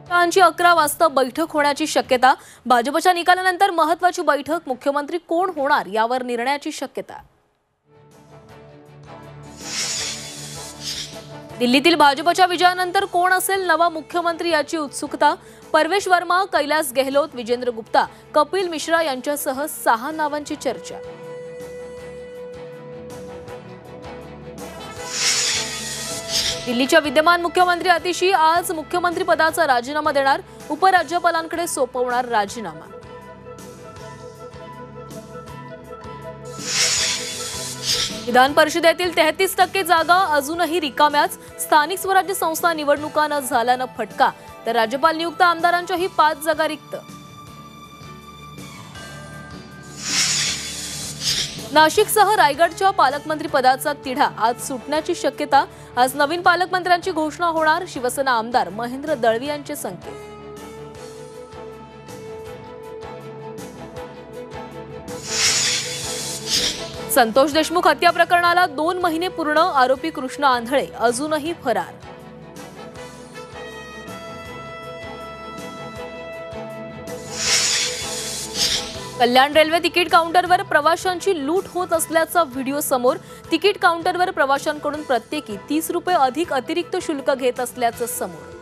ची 11 वाजता बैठक होण्याची शक्यता। भाजपच्या निकालानंतर महत्त्वाची बैठक, मुख्यमंत्री कोण होणार यावर निर्णयाची शक्यता। दिल्लीतील भाजपच्या विजयानंतर कोण असेल नवा मुख्यमंत्री याची उत्सुकता। परवेश वर्मा, कैलास गेहलोत, विजेंद्र गुप्ता, कपिल मिश्रा यांच्यासह 6 नावांची चर्चा। दिल्लीच्या विद्यमान मुख्यमंत्री आतिशी आज मुख्यमंत्री पदाचा राजीनामा देणार। उपराज्यपालांकडे सोपवणार राजीनामा। विधान परिषदेतील 33% जागा अजूनही रिकाम्याच। स्थानिक स्वराज्य संस्था निवडणुका न झाल्यानं फटका, तर राज्यपाल नियुक्त आमदारांच्याही 5 जागा रिक्त। नाशिकसह रायगडच्या पालकमंत्री पदाचा तिढा आज सुटण्याची शक्यता। आज नवीन पालकमंत्र्यांची घोषणा होणार। शिवसेना आमदार महेंद्र दळवी यांचे संकेत। संतोष देशमुख हत्या प्रकरणाला 2 महिने पूर्ण। आरोपी कृष्ण आंधळे अजूनही फरार। कल्याण रेल्वे तिकीट काउंटरवर प्रवाशांची लूट होत असल्याचा व्हिडिओ समोर। तिकीट काउंटरवर प्रवाशांकडून प्रत्येकी 30 रुपये अधिक अतिरिक्त शुल्क घेत असल्याचं समोर।